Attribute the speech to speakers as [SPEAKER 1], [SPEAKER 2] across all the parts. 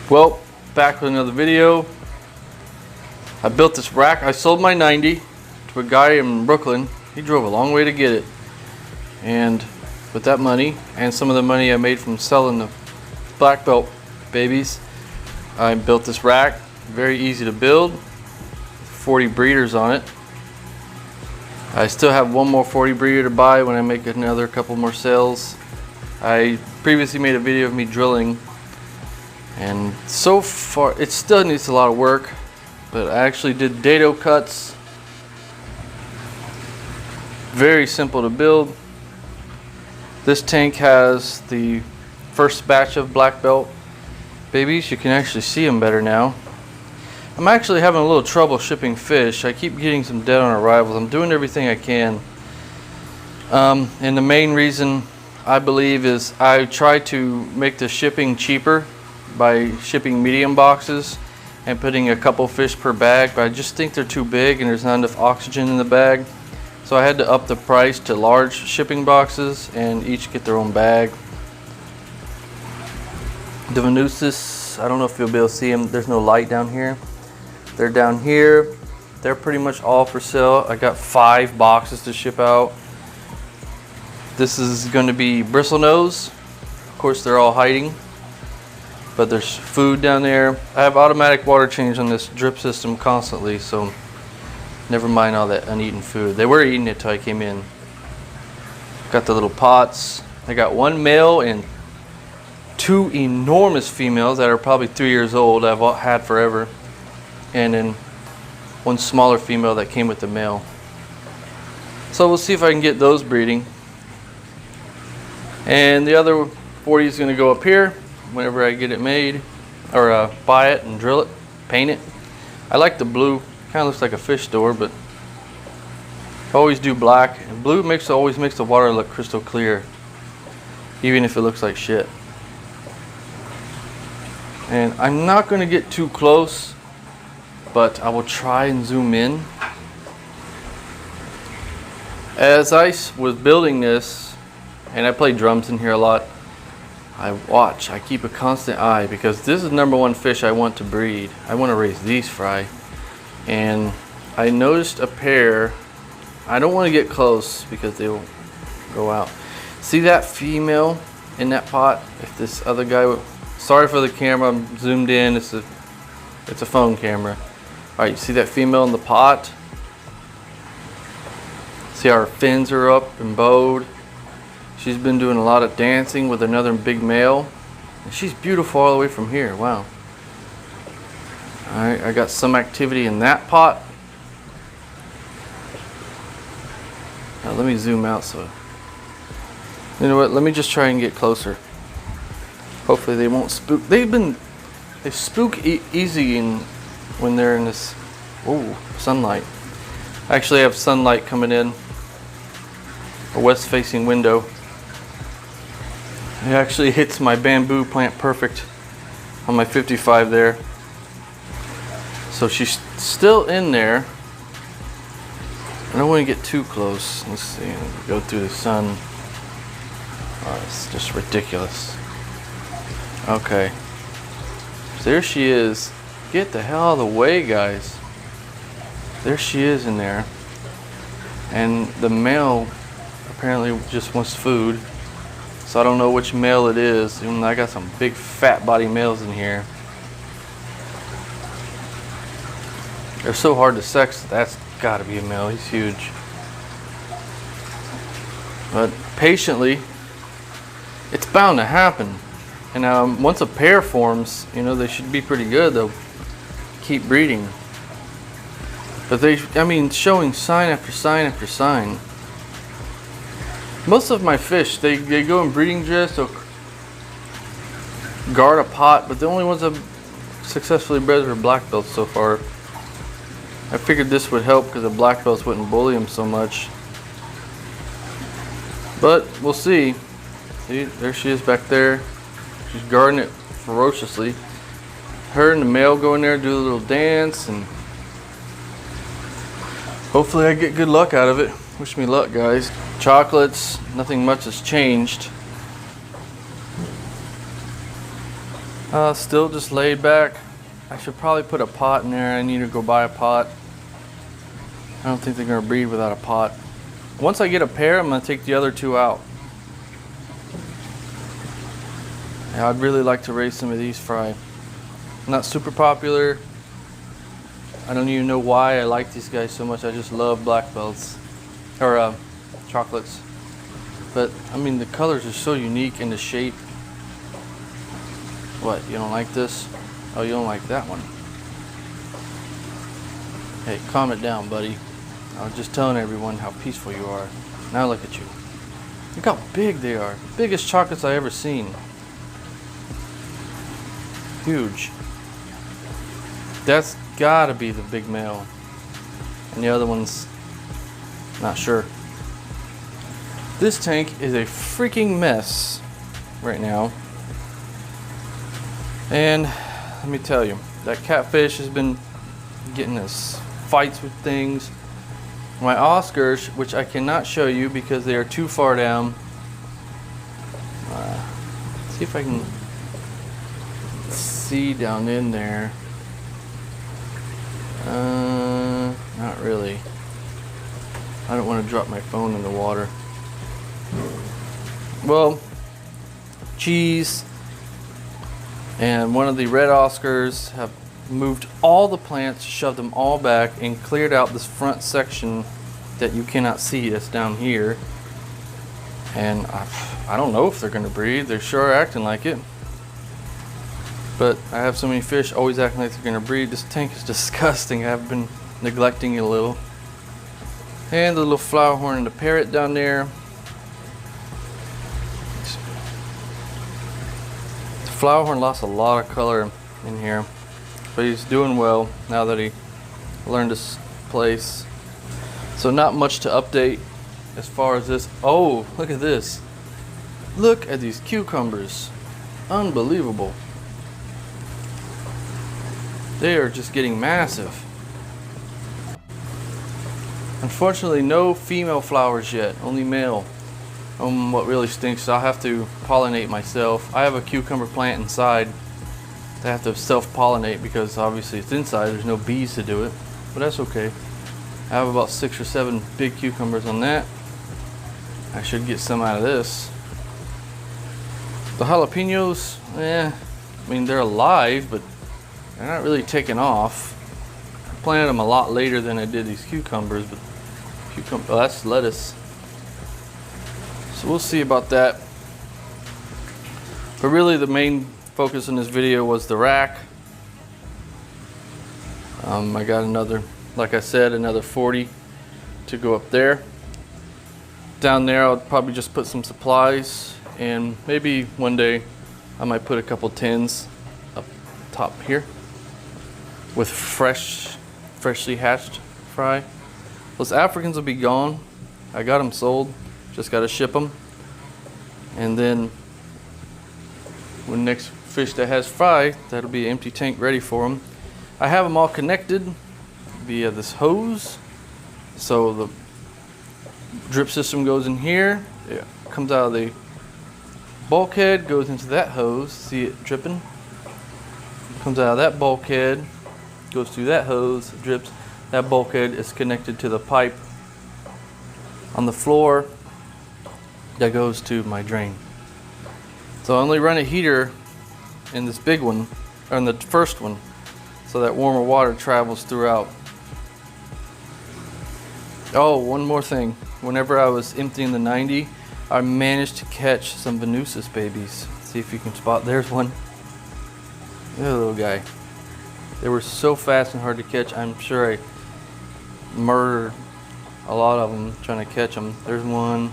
[SPEAKER 1] Well, back with another video. I built this rack. I sold my 90 to a guy in Brooklyn. He drove a long way to get it. And with that money and some of the money I made from selling the black belt babies, I built this rack. Very easy to build. 40 breeders on it. I still have one more 40 breeder to buy when I make another couple more sales. I previously made a video of me drilling, and so far it still needs a lot of work, but I actually did dado cuts. Very simple to build. This tank has the first batch of black belt babies. You can actually see them better now. I'm actually having a little trouble shipping fish. I keep getting some dead on arrivals. I'm doing everything I can. And the main reason I believe is I try to make the shipping cheaper by shipping medium boxes and putting a couple fish per bag, but I just think they're too big and there's not enough oxygen in the bag. So I had to up the price to large shipping boxes and each get their own bag. The Venusis, I don't know if you'll be able to see them. There's no light down here. They're down here. They're pretty much all for sale. I got 5 boxes to ship out. This is going to be bristlenose. Of course, they're all hiding, but there's food down there. I have automatic water change on this drip system constantly, so never mind all that uneaten food. They were eating it till I came in. Got the little pots. I got 1 male and 2 enormous females that are probably 3 years old. I've had forever. And then 1 smaller female that came with the male. So we'll see if I can get those breeding. And the other 40 is going to go up here whenever I get it made, or buy it and drill it, paint it. I like the blue. Kind of looks like a fish door, but I always do black. And blue always makes the water look crystal clear, even if it looks like shit. And I'm not going to get too close, but I will try and zoom in. As I was building this, and I play drums in here a lot, I keep a constant eye, because this is #1 fish I want to breed. I want to raise these fry. And I noticed a pair. I don't want to get close because they will go out. See that female in that pot? If this other guy sorry for the camera, I'm zoomed in. It's a phone camera. Alright, you see that female in the pot? See how her fins are up and bowed? She's been doing a lot of dancing with another big male. And she's beautiful all the way from here. Wow. Alright, I got some activity in that pot. Now let me zoom out so... You know what, let me just try and get closer. Hopefully they won't spook. They spook easy when they're in this sunlight. I actually have sunlight coming in a west facing window. It actually hits my bamboo plant perfect on my 55 there. So she's still in there. I don't want to get too close. Let's see, go through the sun. Oh, it's just ridiculous. Okay. So there she is. Get the hell out of the way, guys. There she is in there. And the male apparently just wants food. So I don't know which male it is. Even I got some big fat body males in here. They're so hard to sex. That's gotta be a male. He's huge. But patiently, it's bound to happen. And once a pair forms, you know, they should be pretty good. They'll keep breeding. But showing sign after sign after sign. Most of my fish, they go in breeding dress, they'll guard a pot, but the only ones I've successfully bred are black belts so far. I figured this would help because the black belts wouldn't bully them so much. But we'll see. See, there she is back there. She's guarding it ferociously. Her and the male go in there, do a little dance, and hopefully I get good luck out of it. Wish me luck, guys. Chocolates, nothing much has changed. Still just laid back. I should probably put a pot in there. I need to go buy a pot. I don't think they're gonna breed without a pot. Once I get a pair, I'm gonna take the other two out. Yeah, I'd really like to raise some of these fry. Not super popular. I don't even know why I like these guys so much. I just love black belts or chocolates. But I mean, the colors are so unique and the shape. What, you don't like this? Oh, you don't like that one? Hey, calm it down, buddy. I was just telling everyone how peaceful you are. Now look at you. Look how big they are. Biggest chocolates I ever seen. Huge. That's gotta be the big male. And the other one's not sure. This tank is a freaking mess right now. And let me tell you, that catfish has been getting us fights with things. My Oscars, which I cannot show you because they are too far down. See if I can see down in there. Not really. I don't want to drop my phone in the water. Well, cheese and one of the red Oscars have moved all the plants, shoved them all back, and cleared out this front section that you cannot see that's down here. And I don't know if they're going to breed. They're sure acting like it. But I have so many fish always acting like they're going to breed. This tank is disgusting. I've been neglecting it a little. And the little flower horn and the parrot down there. The flower horn lost a lot of color in here. But he's doing well now that he learned his place. So not much to update as far as this. Oh, look at this. Look at these cucumbers. Unbelievable. They are just getting massive. Unfortunately, no female flowers yet, only male. What really stinks, I'll have to pollinate myself. I have a cucumber plant inside. I have to self-pollinate because obviously it's inside, there's no bees to do it, but that's okay. I have about 6 or 7 big cucumbers on that. I should get some out of this. The jalapenos, I mean, they're alive, but they're not really taking off. I planted them a lot later than I did these cucumbers, but oh, that's lettuce. So we'll see about that. But really the main focus in this video was the rack. I got another, like I said, another 40 to go up there. Down there I'll probably just put some supplies, and maybe one day I might put a couple tins up top here with freshly hatched fry. Those Africans will be gone. I got them sold, just got to ship them. And then when next fish that has fry, that'll be an empty tank ready for them. I have them all connected via this hose. So the drip system goes in here, it comes out of the bulkhead, goes into that hose, see it dripping? Comes out of that bulkhead, goes through that hose, drips. That bulkhead is connected to the pipe on the floor that goes to my drain. So I only run a heater in this big one, or in the first one, so that warmer water travels throughout. Oh, one more thing. Whenever I was emptying the 90, I managed to catch some Venusis babies. See if you can spot, there's one. There's a little guy. They were so fast and hard to catch. I'm sure I murdered a lot of them trying to catch them. There's one.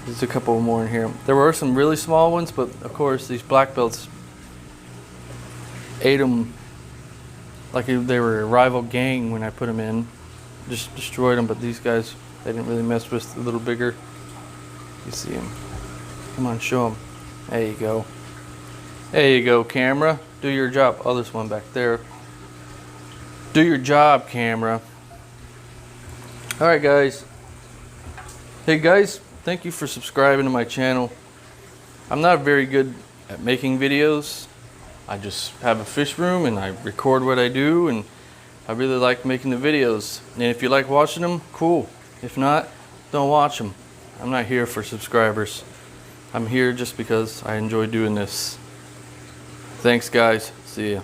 [SPEAKER 1] There's a couple more in here. There were some really small ones, but of course these black belts ate them like they were a rival gang when I put them in. Just destroyed them, but these guys, they didn't really mess with a little bigger. You see them. Come on, show them. There you go. There you go, camera. Do your job. Oh, there's one back there. Do your job, camera. Alright guys. Hey guys, thank you for subscribing to my channel. I'm not very good at making videos. I just have a fish room and I record what I do, and I really like making the videos. And if you like watching them, cool. If not, don't watch them. I'm not here for subscribers. I'm here just because I enjoy doing this. Thanks guys. See ya.